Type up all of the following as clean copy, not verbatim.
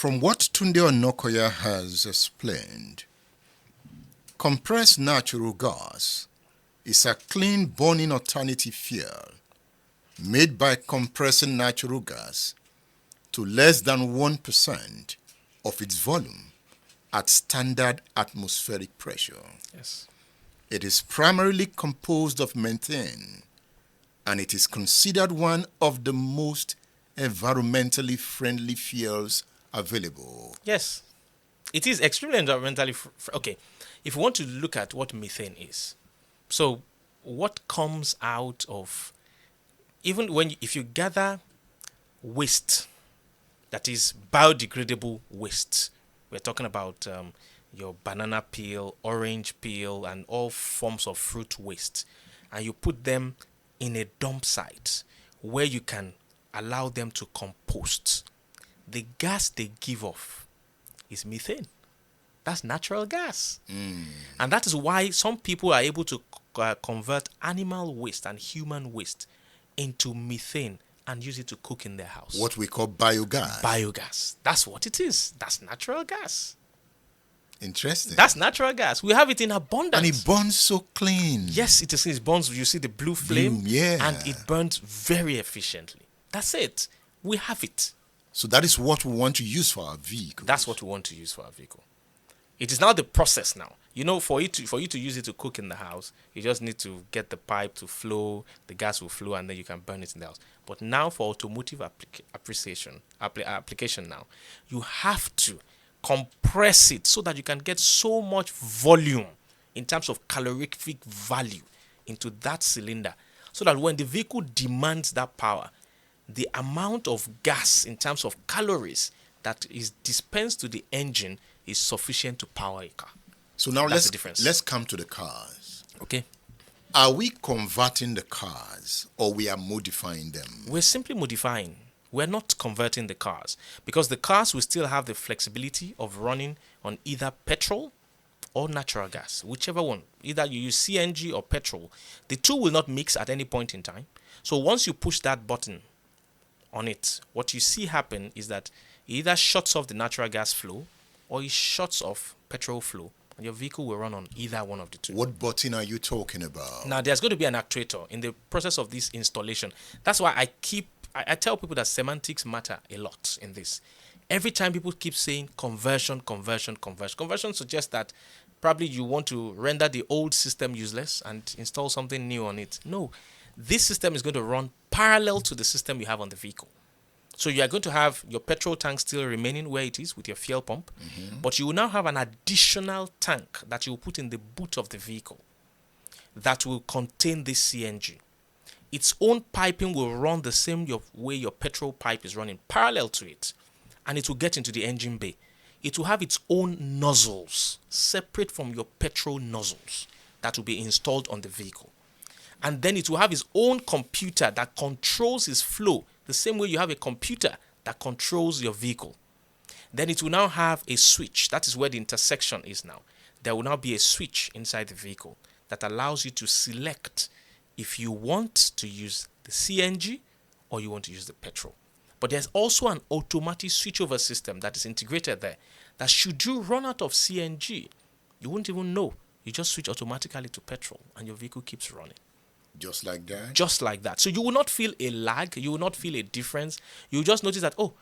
From what Tunde Onakoya has explained, compressed natural gas is a clean burning alternative fuel made by compressing natural gas to less than 1% of its volume at standard atmospheric pressure. Yes. It is primarily composed of methane, and it is considered one of the most environmentally friendly fuels available. Yes. It is extremely environmentally okay. If you want to look at what methane is, so what comes out of, even if you gather waste, that is biodegradable waste, we're talking about your banana peel, orange peel, and all forms of fruit waste, and you put them in a dump site where you can allow them to compost, the gas they give off is methane. That's natural gas. And that is why some people are able to convert animal waste and human waste into methane and use it to cook in their house. What we call biogas. Biogas. That's what it is. That's natural gas. Interesting. That's natural gas. We have it in abundance. And it burns so clean. Yes, it is. It burns. You see the blue flame. Yeah. And it burns very efficiently. That's it. We have it. So that is what we want to use for our vehicle. That's what we want to use for our vehicle. It is now the process now. You know, for you to use it to cook in the house, you just need to get the pipe to flow, the gas will flow, and then you can burn it in the house. But now for automotive application now, you have to compress it so that you can get so much volume in terms of calorific value into that cylinder, so that when the vehicle demands that power, the amount of gas in terms of calories that is dispensed to the engine is sufficient to power a car. So now That's the difference. let's come to the cars. Okay. Are we converting the cars or we are modifying them? We're simply modifying. We're not converting the cars, because the cars will still have the flexibility of running on either petrol or natural gas, whichever one. Either you use CNG or petrol. The two will not mix at any point in time. So once you push that button on it, what you see happen is that it either shuts off the natural gas flow or it shuts off petrol flow, and your vehicle will run on either one of the two. What button are you talking about? Now, there's going to be an actuator in the process of this installation. That's why I tell people that semantics matter a lot in this. Every time people keep saying conversion suggests that probably you want to render the old system useless and install something new on it. No, this system is going to run parallel to the system you have on the vehicle. So you are going to have your petrol tank still remaining where it is with your fuel pump, but you will now have an additional tank that you will put in the boot of the vehicle that will contain this CNG. Its own piping will run the same way your petrol pipe is running, parallel to it, and it will get into the engine bay. It will have its own nozzles, separate from your petrol nozzles, that will be installed on the vehicle. And then it will have its own computer that controls its flow, the same way you have a computer that controls your vehicle. Then it will now have a switch. That is where the intersection is now. There will now be a switch inside the vehicle that allows you to select if you want to use the CNG or you want to use the petrol. But there's also an automatic switchover system that is integrated there, that should you run out of CNG, you won't even know. You just switch automatically to petrol and your vehicle keeps running. Just like that? Just like that. So you will not feel a lag. You will not feel a difference. You will just notice that, oh,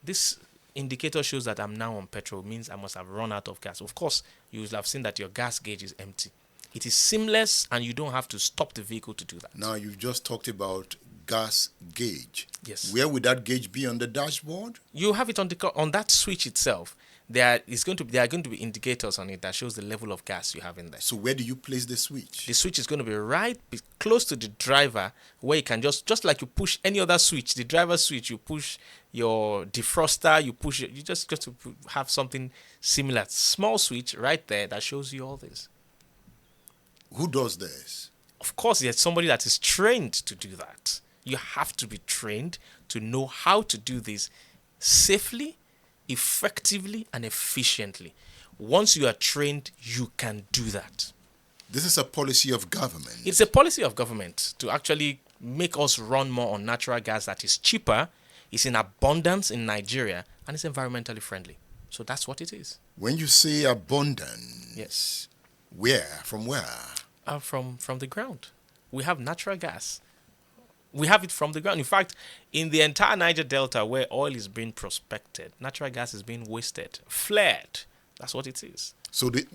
this indicator shows that I'm now on petrol, means I must have run out of gas. Of course, you will have seen that your gas gauge is empty. It is seamless and you don't have to stop the vehicle to do that. Now, you've just talked about gas gauge. Yes. Where would that gauge be on the dashboard? You have it on that switch itself. There are going to be indicators on it that shows the level of gas you have in there. So where do you place the switch? The switch is going to be close to the driver, where you can just like you push any other switch, the driver's switch, you push your defroster, you just got to have something similar, small switch right there that shows you all this. Who does this? Of course, there's somebody that is trained to do that. You have to be trained to know how to do this safely, effectively, and efficiently. Once you are trained, you can do that. This is a policy of government. It's a policy of government to actually make us run more on natural gas that is cheaper, it's in abundance in Nigeria, and it's environmentally friendly. So that's what it is. When you say abundant, Yes. where? From where? From the ground. We have natural gas. We have it from the ground. In fact, in the entire Niger Delta where oil is being prospected, natural gas is being wasted, flared. That's what it is. So the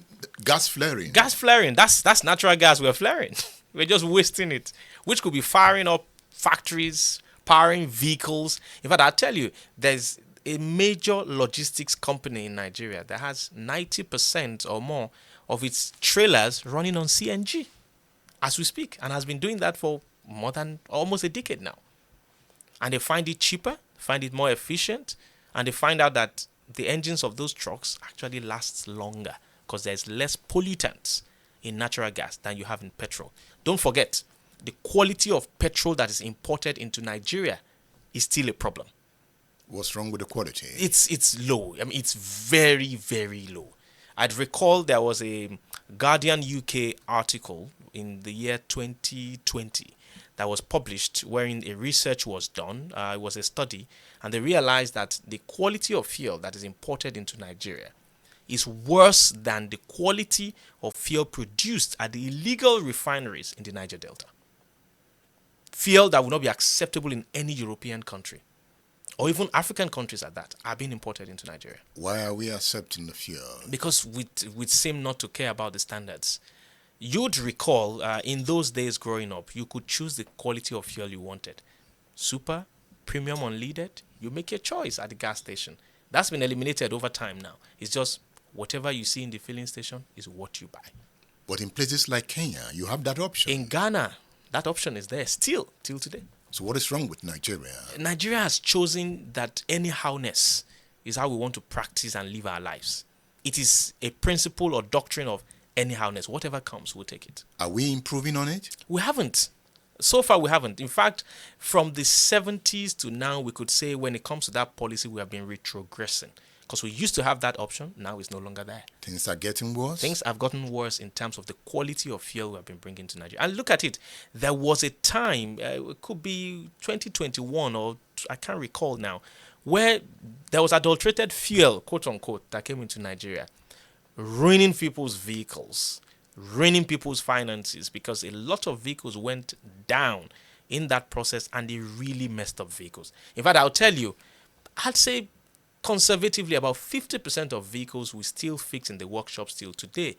gas flaring. Gas flaring, that's natural gas we're flaring. We're just wasting it, which could be firing up factories, powering vehicles. In fact, I'll tell you, there's a major logistics company in Nigeria that has 90% or more of its trailers running on CNG as we speak, and has been doing that for more than almost a decade now. And they find it cheaper, find it more efficient, and they find out that the engines of those trucks actually lasts longer because there's less pollutants in natural gas than you have in petrol. Don't forget, the quality of petrol that is imported into Nigeria is still a problem. What's wrong with the quality? It's low. I mean, it's very, very low. I'd recall there was a Guardian UK article in the year 2020 that was published wherein a research was done. It was a study, and they realized that the quality of fuel that is imported into Nigeria is worse than the quality of fuel produced at the illegal refineries in the Niger Delta. Fuel that would not be acceptable in any European country, or even African countries at that, are being imported into Nigeria. Why are we accepting the fuel? Because we seem not to care about the standards. You'd recall, in those days growing up, you could choose the quality of fuel you wanted. Super, premium unleaded, you make your choice at the gas station. That's been eliminated over time now. It's just whatever you see in the filling station is what you buy. But in places like Kenya, you have that option. In Ghana, that option is there still, till today. So what is wrong with Nigeria? Nigeria has chosen that anyhowness is how we want to practice and live our lives. It is a principle or doctrine of anyhowness. Whatever comes, we'll take it. Are we improving on it? We haven't. So far, we haven't. In fact, from the 70s to now, we could say when it comes to that policy, we have been retrogressing. Because we used to have that option, now it's no longer there. Things are getting worse? Things have gotten worse in terms of the quality of fuel we have been bringing to Nigeria. And look at it. There was a time, it could be 2021 or I can't recall now, where there was adulterated fuel, quote unquote, that came into Nigeria, ruining people's vehicles, ruining people's finances, because a lot of vehicles went down in that process and they really messed up vehicles. In fact, I'll tell you, I'd say conservatively about 50% of vehicles we still fix in the workshops still today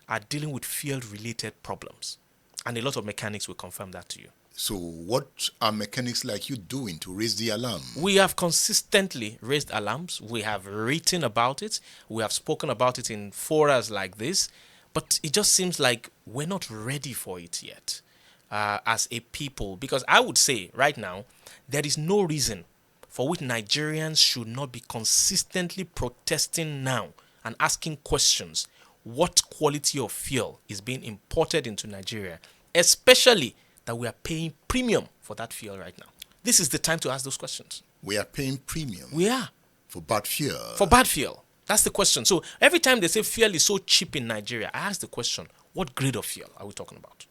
are dealing with field-related problems. And a lot of mechanics will confirm that to you. So what are mechanics like you doing to raise the alarm? We have consistently raised alarms. We have written about it. We have spoken about it in forums like this. But it just seems like we're not ready for it yet as a people. Because I would say right now, there is no reason for which Nigerians should not be consistently protesting now and asking questions. What quality of fuel is being imported into Nigeria, especially that we are paying premium for that fuel right now? This is the time to ask those questions. We are paying premium. We are. For bad fuel. For bad fuel. That's the question. So every time they say fuel is so cheap in Nigeria, I ask the question, what grade of fuel are we talking about?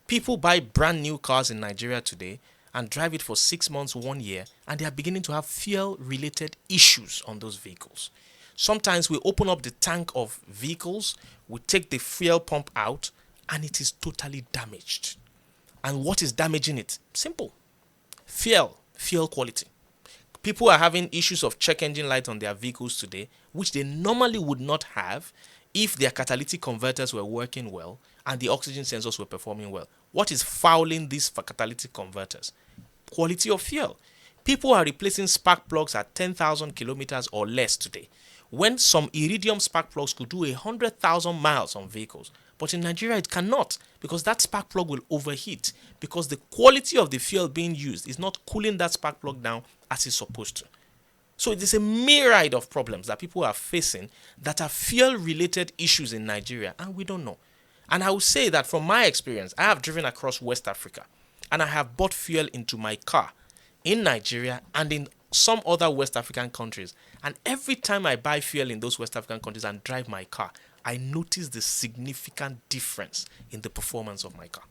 People buy brand new cars in Nigeria today and drive it for 6 months, 1 year, and they are beginning to have fuel-related issues on those vehicles. Sometimes we open up the tank of vehicles, we take the fuel pump out, and it is totally damaged. And what is damaging it? Simple. Fuel quality. People are having issues of check engine light on their vehicles today, which they normally would not have if their catalytic converters were working well and the oxygen sensors were performing well. What is fouling these catalytic converters? Quality of fuel. People are replacing spark plugs at 10,000 kilometers or less today, when some iridium spark plugs could do 100,000 miles on vehicles. But in Nigeria, it cannot, because that spark plug will overheat, because the quality of the fuel being used is not cooling that spark plug down as it's supposed to. So it is a myriad of problems that people are facing that are fuel-related issues in Nigeria, and we don't know. And I will say that from my experience, I have driven across West Africa, and I have bought fuel into my car in Nigeria and in some other West African countries. And every time I buy fuel in those West African countries and drive my car, I notice the significant difference in the performance of my car.